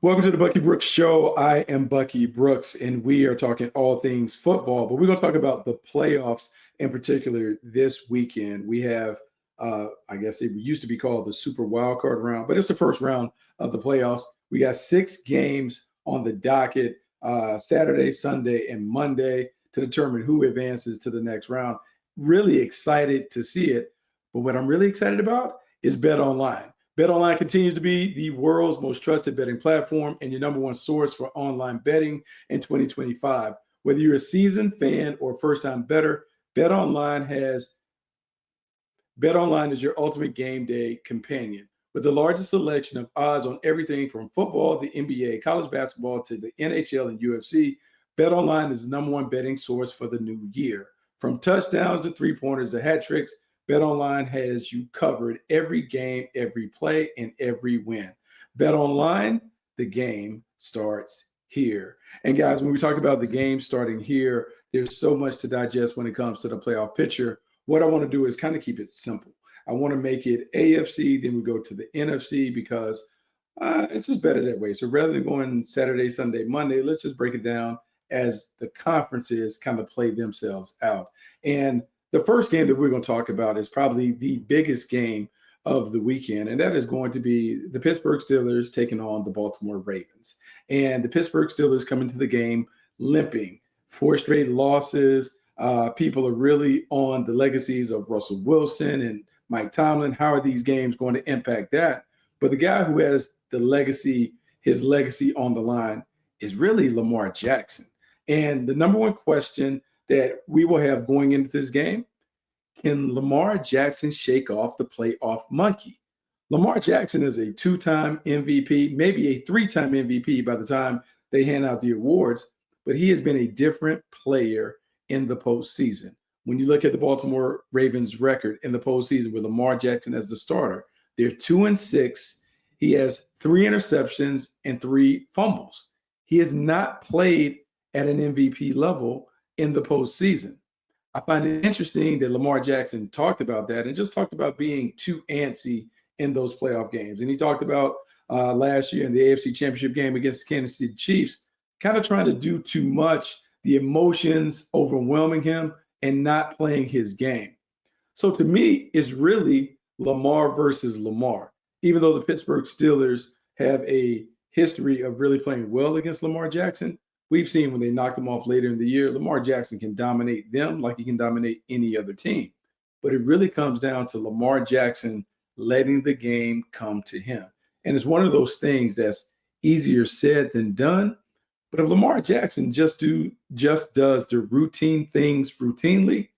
Welcome to the Bucky Brooks Show. I am Bucky Brooks, and we are talking all things football, but we're going to talk about the playoffs in particular this weekend. We have, I guess it used to be called the Super Wild Card round, but it's the first round of the playoffs. We got 6 games on the docket Saturday, Sunday, and Monday to determine who advances to the next round. Really excited to see it, but what I'm really excited about is Bet Online. BetOnline continues to be the world's most trusted betting platform and your number one source for online betting in 2025. Whether you're a seasoned fan or first-time bettor, BetOnline is your ultimate game day companion. With the largest selection of odds on everything from football, the NBA, college basketball to the NHL and UFC, BetOnline is the number one betting source for the new year. From touchdowns to three-pointers to hat tricks, BetOnline has you covered every game, every play, and every win. BetOnline, the game starts here. And guys, when we talk about the game starting here, there's so much to digest when it comes to the playoff picture. What I want to do is kind of keep it simple. I want to make it AFC, then we go to the NFC because it's just better that way. So rather than going Saturday, Sunday, Monday, let's just break it down as the conferences kind of play themselves out. And the first game that we're going to talk about is probably the biggest game of the weekend, and that is going to be the Pittsburgh Steelers taking on the Baltimore Ravens. And the Pittsburgh Steelers come into the game limping, 4 straight losses. People are really on the legacies of Russel Wilson and Mike Tomlin. How are these games going to impact that? But the guy who has his legacy on the line is really Lamar Jackson. And the number one question that we will have going into this game, can Lamar Jackson shake off the playoff monkey? Lamar Jackson is a 2-time MVP, maybe a 3-time MVP by the time they hand out the awards, but he has been a different player in the postseason. When you look at the Baltimore Ravens record in the postseason with Lamar Jackson as the starter, they're 2-6. He has 3 interceptions and 3 fumbles. He has not played at an MVP level in the postseason. I find it interesting that Lamar Jackson talked about that and just talked about being too antsy in those playoff games. And he talked about last year in the AFC Championship game against the Kansas City Chiefs, kind of trying to do too much, the emotions overwhelming him and not playing his game. So to me, it's really Lamar versus Lamar. Even though the Pittsburgh Steelers have a history of really playing well against Lamar Jackson, we've seen when they knocked him off later in the year, Lamar Jackson can dominate them like he can dominate any other team. But it really comes down to Lamar Jackson letting the game come to him. And it's one of those things that's easier said than done. But if Lamar Jackson just does the routine things routinely,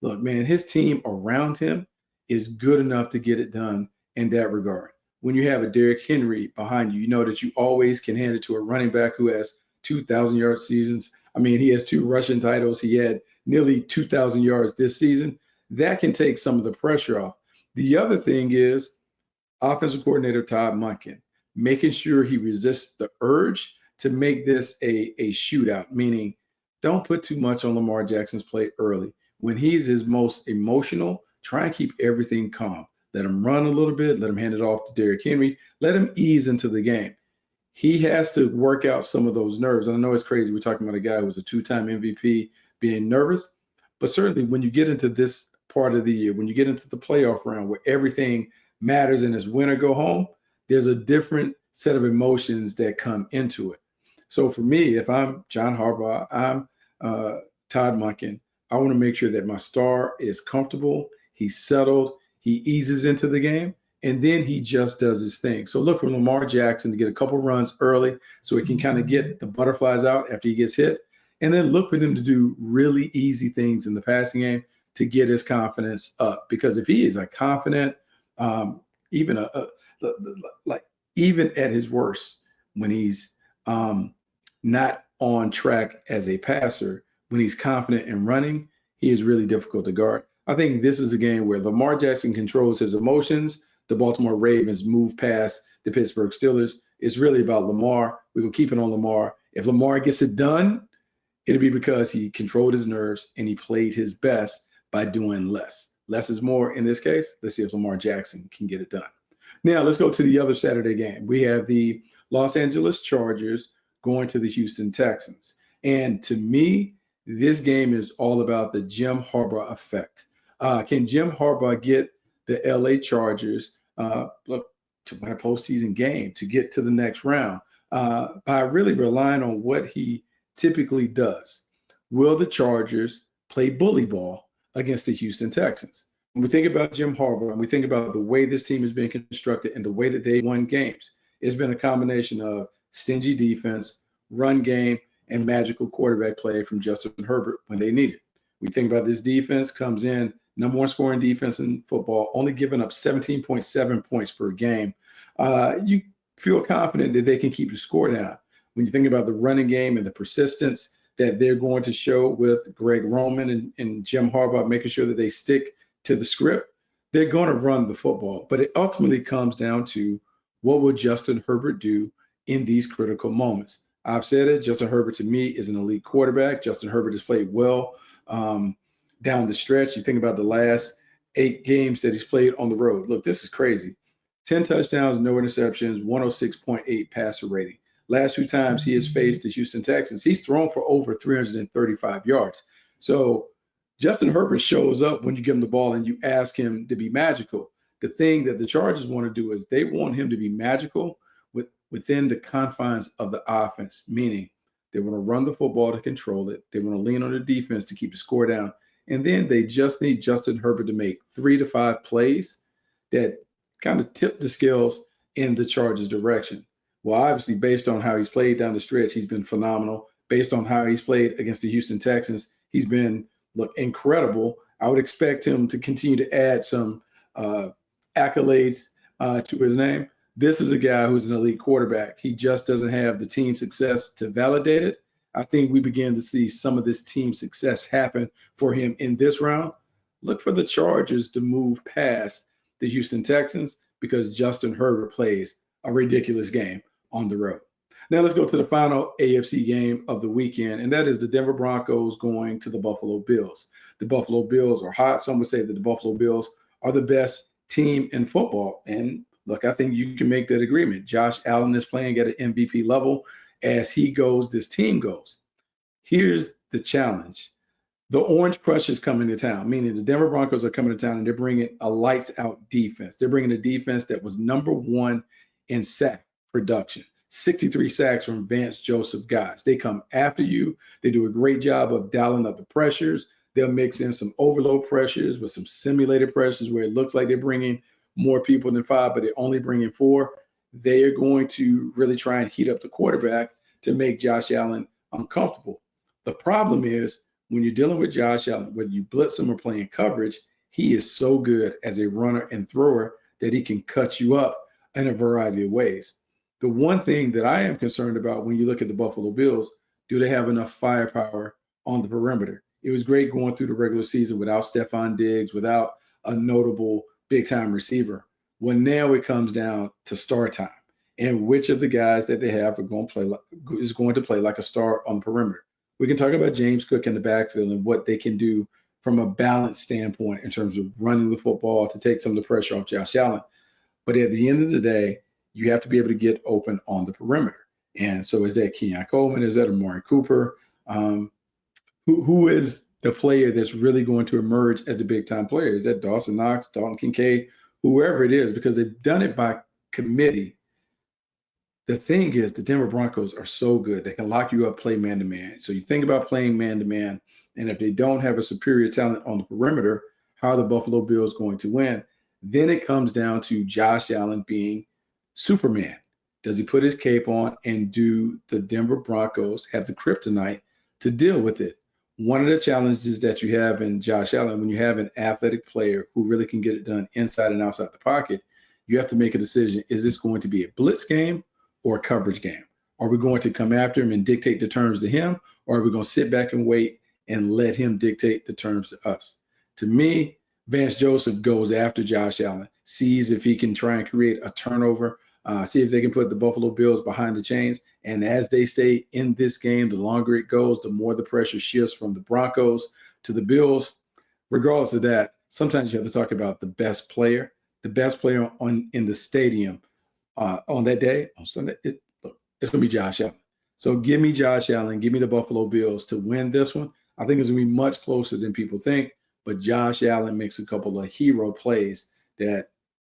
look, man, his team around him is good enough to get it done in that regard. When you have a Derrick Henry behind you, you know that you always can hand it to a running back who has 2,000-yard seasons. I mean, he has 2 rushing titles. He had nearly 2,000 yards this season. That can take some of the pressure off. The other thing is offensive coordinator Todd Monken, making sure he resists the urge to make this a shootout, meaning don't put too much on Lamar Jackson's plate early. When he's his most emotional, try and keep everything calm. Let him run a little bit. Let him hand it off to Derrick Henry. Let him ease into the game. He has to work out some of those nerves. And I know it's crazy. We're talking about a guy who was a 2-time MVP being nervous. But certainly when you get into this part of the year, when you get into the playoff round where everything matters and it's win or go home, there's a different set of emotions that come into it. So for me, if I'm John Harbaugh, I'm Todd Monken, I want to make sure that my star is comfortable, he's settled, he eases into the game, and then he just does his thing. So look for Lamar Jackson to get a couple runs early so he can kind of get the butterflies out after he gets hit. And then look for them to do really easy things in the passing game to get his confidence up. Because if he is a confident, even at his worst, when he's not on track as a passer, when he's confident in running, he is really difficult to guard. I think this is a game where Lamar Jackson controls his emotions. The Baltimore Ravens move past the Pittsburgh Steelers. It's really about Lamar. We're going to keep it on Lamar. If Lamar gets it done, it'll be because he controlled his nerves and he played his best by doing less. Less is more in this case. Let's see if Lamar Jackson can get it done. Now, let's go to the other Saturday game. We have the Los Angeles Chargers going to the Houston Texans. And to me, this game is all about the Jim Harbaugh effect. Can Jim Harbaugh get the LA Chargers to win a postseason game, to get to the next round by really relying on what he typically does? Will the Chargers play bully ball against the Houston Texans? When we think about Jim Harbaugh and we think about the way this team has been constructed and the way that they won games, it's been a combination of stingy defense, run game, and magical quarterback play from Justin Herbert when they need it. We think about this defense, comes in, number one scoring defense in football, only giving up 17.7 points per game. You feel confident that they can keep the score down. When you think about the running game and the persistence that they're going to show with Greg Roman and Jim Harbaugh, making sure that they stick to the script, they're going to run the football. But it ultimately comes down to what will Justin Herbert do in these critical moments. I've said it, Justin Herbert to me is an elite quarterback. Justin Herbert has played well down the stretch. You think about the last 8 games that he's played on the road. Look, this is crazy. 10 touchdowns, no interceptions, 106.8 passer rating. Last 2 times he has faced the Houston Texans, he's thrown for over 335 yards. So Justin Herbert shows up when you give him the ball and you ask him to be magical. The thing that the Chargers want to do is they want him to be magical within the confines of the offense, meaning they want to run the football to control it. They want to lean on the defense to keep the score down. And then they just need Justin Herbert to make 3 to 5 plays that kind of tip the scales in the Chargers' direction. Well, obviously, based on how he's played down the stretch, he's been phenomenal. Based on how he's played against the Houston Texans, he's been, incredible. I would expect him to continue to add some accolades to his name. This is a guy who's an elite quarterback. He just doesn't have the team success to validate it. I think we begin to see some of this team success happen for him in this round. Look for the Chargers to move past the Houston Texans because Justin Herbert plays a ridiculous game on the road. Now let's go to the final AFC game of the weekend, and that is the Denver Broncos going to the Buffalo Bills. The Buffalo Bills are hot. Some would say that the Buffalo Bills are the best team in football. And look, I think you can make that agreement. Josh Allen is playing at an MVP level. As he goes, this team goes. Here's the challenge. The Orange Crush is coming to town, meaning the Denver Broncos are coming to town and they're bringing a lights-out defense. They're bringing a defense that was number 1 in sack production. 63 sacks from Vance Joseph guys. They come after you. They do a great job of dialing up the pressures. They'll mix in some overload pressures with some simulated pressures where it looks like they're bringing more people than 5, but they're only bringing 4. They are going to really try and heat up the quarterback to make Josh Allen uncomfortable. The problem is when you're dealing with Josh Allen, whether you blitz him or playing coverage, he is so good as a runner and thrower that he can cut you up in a variety of ways. The one thing that I am concerned about when you look at the Buffalo Bills, do they have enough firepower on the perimeter? It was great going through the regular season without Stephon Diggs, without a notable big-time receiver. Well, now it comes down to star time and which of the guys that they have is going to play like a star on the perimeter. We can talk about James Cook in the backfield and what they can do from a balance standpoint in terms of running the football to take some of the pressure off Josh Allen. But at the end of the day, you have to be able to get open on the perimeter. And so is that Kenyon Coleman? Is that Amari Cooper? Who is the player that's really going to emerge as the big-time player? Is that Dawson Knox, Dalton Kincaid, whoever it is? Because they've done it by committee. The thing is, the Denver Broncos are so good. They can lock you up, play man-to-man. So you think about playing man-to-man, and if they don't have a superior talent on the perimeter, how are the Buffalo Bills going to win? Then it comes down to Josh Allen being Superman. Does he put his cape on, and do the Denver Broncos have the kryptonite to deal with it? One of the challenges that you have in Josh Allen, when you have an athletic player who really can get it done inside and outside the pocket, you have to make a decision. Is this going to be a blitz game or a coverage game? Are we going to come after him and dictate the terms to him, or are we going to sit back and wait and let him dictate the terms to us? To me, Vance Joseph goes after Josh Allen, sees if he can try and create a turnover, see if they can put the Buffalo Bills behind the chains. And as they stay in this game, the longer it goes, the more the pressure shifts from the Broncos to the Bills. Regardless of that, sometimes you have to talk about the best player in the stadium on that day, on Sunday. it's going to be Josh Allen. So give me Josh Allen, give me the Buffalo Bills to win this one. I think it's going to be much closer than people think, but Josh Allen makes a couple of hero plays that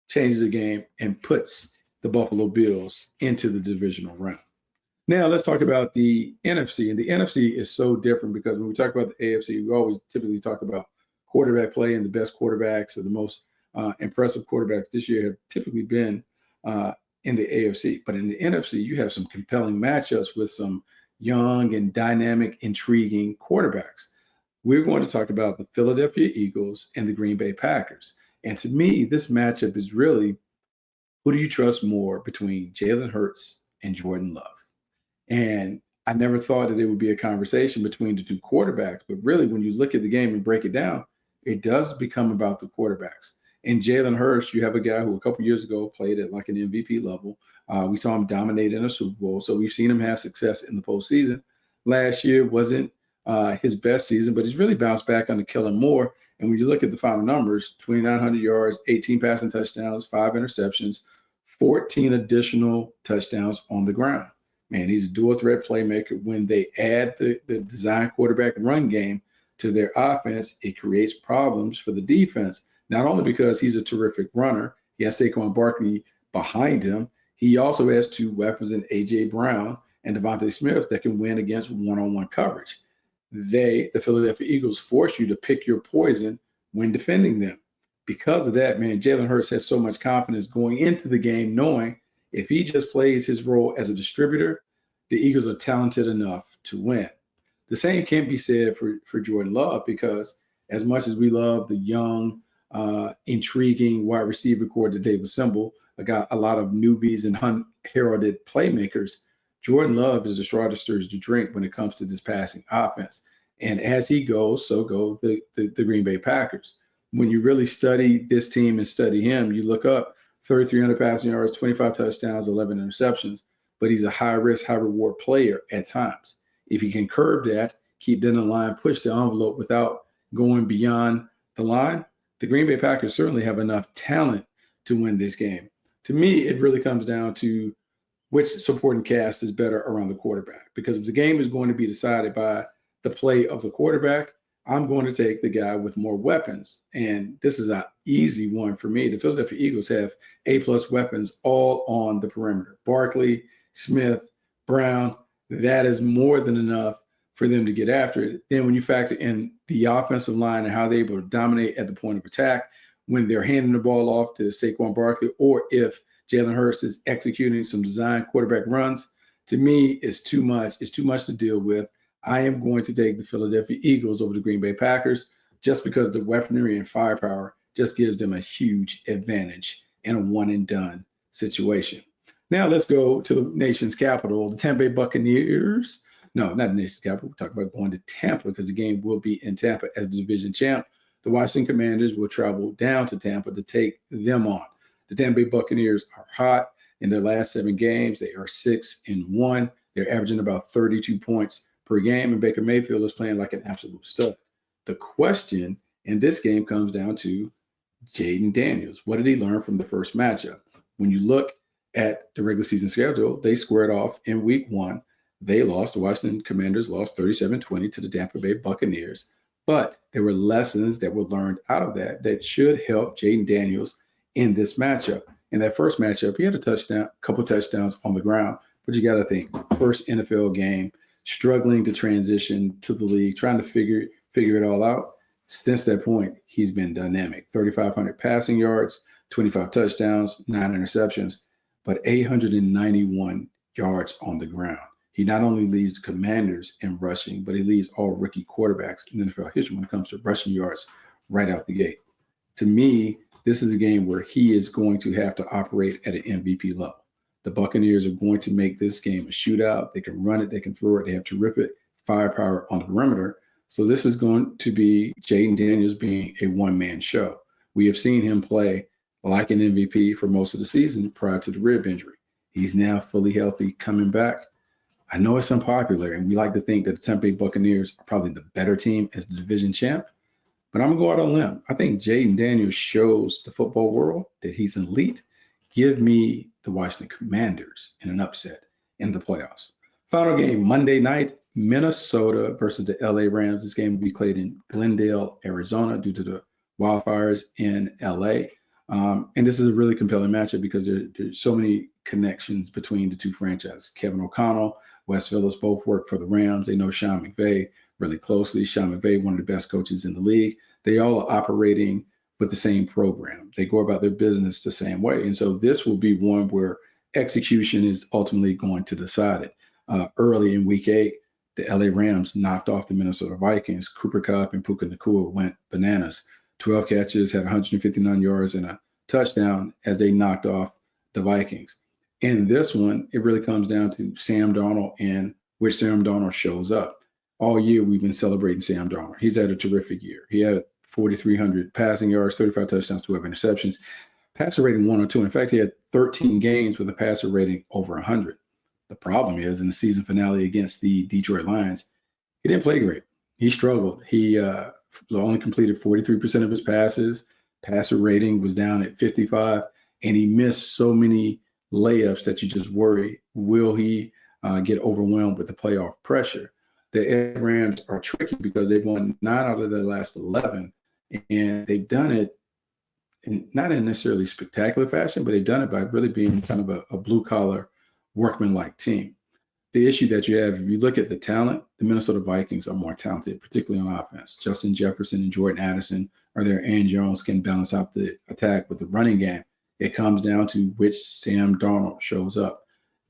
changes the game and puts the Buffalo Bills into the divisional round. Now let's talk about the NFC. And the NFC is so different because when we talk about the AFC, we always typically talk about quarterback play, and the best quarterbacks or the most impressive quarterbacks this year have typically been in the AFC. But in the NFC, you have some compelling matchups with some young and dynamic, intriguing quarterbacks. We're going to talk about the Philadelphia Eagles and the Green Bay Packers. And to me, this matchup is really, who do you trust more between Jalen Hurts and Jordan Love? And I never thought that it would be a conversation between the two quarterbacks. But really, when you look at the game and break it down, it does become about the quarterbacks. And Jalen Hurts, you have a guy who a couple years ago played at like an MVP level. We saw him dominate in a Super Bowl. So we've seen him have success in the postseason. Last year wasn't his best season, but he's really bounced back under Kellen Moore. And when you look at the final numbers, 2,900 yards, 18 passing touchdowns, 5 interceptions, 14 additional touchdowns on the ground. Man, he's a dual threat playmaker. When they add the design quarterback run game to their offense, it creates problems for the defense, not only because he's a terrific runner. He has Saquon Barkley behind him. He also has two weapons in A.J. Brown and Devontae Smith that can win against one-on-one coverage. The Philadelphia Eagles, force you to pick your poison when defending them. Because of that, man, Jalen Hurts has so much confidence going into the game, knowing if he just plays his role as a distributor, the Eagles are talented enough to win. The same can't be said for Jordan Love, because as much as we love the young, intriguing wide receiver core that they've assembled, got a lot of newbies and heralded playmakers, Jordan Love is the straw that stirs the drink when it comes to this passing offense. And as he goes, so go the Green Bay Packers. When you really study this team and study him, you look up 3,300 passing yards, 25 touchdowns, 11 interceptions, but he's a high-risk, high-reward player at times. If he can curb that, keep them in line, push the envelope without going beyond the line, the Green Bay Packers certainly have enough talent to win this game. To me, it really comes down to which supporting cast is better around the quarterback. Because if the game is going to be decided by the play of the quarterback, I'm going to take the guy with more weapons. And this is an easy one for me. The Philadelphia Eagles have A-plus weapons all on the perimeter. Barkley, Smith, Brown, that is more than enough for them to get after it. Then when you factor in the offensive line and how they're able to dominate at the point of attack, when they're handing the ball off to Saquon Barkley, or if Jalen Hurts is executing some design quarterback runs, to me, it's too much. It's too much to deal with. I am going to take the Philadelphia Eagles over the Green Bay Packers just because the weaponry and firepower just gives them a huge advantage in a one-and-done situation. Now let's go to the nation's capital, the Tampa Bay Buccaneers. No, not the nation's capital. We're talking about going to Tampa because the game will be in Tampa as the division champ. The Washington Commanders will travel down to Tampa to take them on. The Tampa Bay Buccaneers are hot. In their last 7 games, they are 6-1. They're averaging about 32 points per game, and Baker Mayfield is playing like an absolute stud. The question in this game comes down to Jaden Daniels. What did he learn from the first matchup? When you look at the regular season schedule, they squared off in week 1. They lost. The Washington Commanders lost 37-20 to the Tampa Bay Buccaneers. But there were lessons that were learned out of that should help Jaden Daniels in this matchup. In that first matchup, he had a couple touchdowns on the ground. But you got to think, first NFL game, struggling to transition to the league, trying to figure it all out. Since that point, he's been dynamic. 3,500 passing yards, 25 touchdowns, 9 interceptions, but 891 yards on the ground. He not only leads the Commanders in rushing, but he leads all rookie quarterbacks in NFL history when it comes to rushing yards right out the gate. To me, this is a game where he is going to have to operate at an MVP level. The Buccaneers are going to make this game a shootout. They can run it, they can throw it, they have terrific firepower on the perimeter. So this is going to be Jaden Daniels being a one-man show. We have seen him play like an MVP for most of the season prior to the rib injury. He's now fully healthy, coming back. I know it's unpopular, and we like to think that the Tampa Bay Buccaneers are probably the better team as the division champ, but I'm going to go out on a limb. I think Jaden Daniels shows the football world that he's elite. Give me the Washington Commanders in an upset. in the playoffs. Final game Monday night, Minnesota versus the LA Rams. This game will be played in Glendale, Arizona, due to the wildfires in LA. And this is a really compelling matchup because there's so many connections between the two franchises. Kevin O'Connell, Wes Phillips both work for the Rams. They know Sean McVay really closely. Sean McVay, one of the best coaches in the league. They all are operating with the same program. They go about their business the same way. And so this will be one where execution is ultimately going to decide it. Early in week 8, the LA Rams knocked off the Minnesota Vikings. Cooper Kupp and Puka Nacua went bananas. 12 catches, had 159 yards and a touchdown as they knocked off the Vikings. In this one, it really comes down to Sam Darnold and which Sam Darnold shows up. All year, we've been celebrating Sam Darnold. He's had a terrific year. He had 4,300 passing yards, 35 touchdowns, 12 interceptions, passer rating 102. In fact, he had 13 games with a passer rating over 100. The problem is in the season finale against the Detroit Lions, he didn't play great. He struggled. He only completed 43% of his passes. Passer rating was down at 55, and he missed so many layups that you just worry, will he get overwhelmed with the playoff pressure? The Rams are tricky because they've won 9 out of their last 11, and they've done it not in necessarily spectacular fashion, but they've done it by really being kind of a blue-collar, workman-like team. The issue that you have, if you look at the talent, the Minnesota Vikings are more talented, particularly on offense. Justin Jefferson and Jordan Addison are there, and Jones can balance out the attack with the running game. It comes down to which Sam Darnold shows up.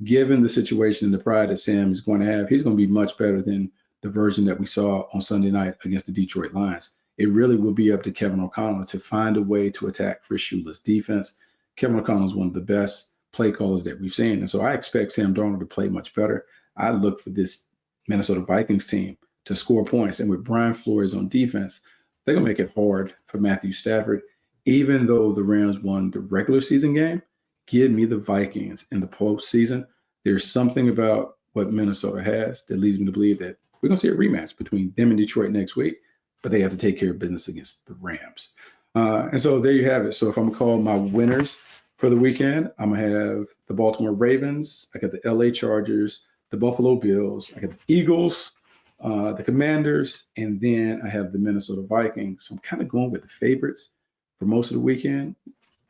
Given the situation and the pride that Sam is going to have, he's going to be much better than the version that we saw on Sunday night against the Detroit Lions. It really will be up to Kevin O'Connell to find a way to attack Chris Shula's defense. Kevin O'Connell is one of the best play callers that we've seen. And so I expect Sam Darnold to play much better. I look for this Minnesota Vikings team to score points. And with Brian Flores on defense, they're going to make it hard for Matthew Stafford. Even though the Rams won the regular season game, give me the Vikings in the postseason. There's something about what Minnesota has that leads me to believe that we're going to see a rematch between them and Detroit next week, but they have to take care of business against the Rams. And so there you have it. So if I'm going to call my winners for the weekend, I'm going to have the Baltimore Ravens. I got the LA Chargers, the Buffalo Bills. I got the Eagles, the Commanders, and then I have the Minnesota Vikings. So I'm kind of going with the favorites for most of the weekend.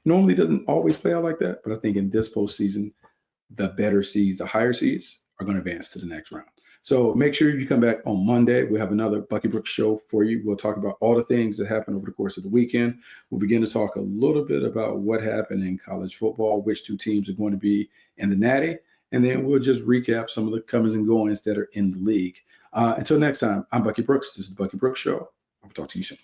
Normally doesn't always play out like that, but I think in this postseason, the better seeds, the higher seeds are going to advance to the next round. So make sure you come back on Monday. We'll have another Bucky Brooks show for you. We'll talk about all the things that happened over the course of the weekend. We'll begin to talk a little bit about what happened in college football, which 2 teams are going to be in the Natty, and then we'll just recap some of the comings and goings that are in the league. Until next time, I'm Bucky Brooks. This is the Bucky Brooks Show. I'll talk to you soon.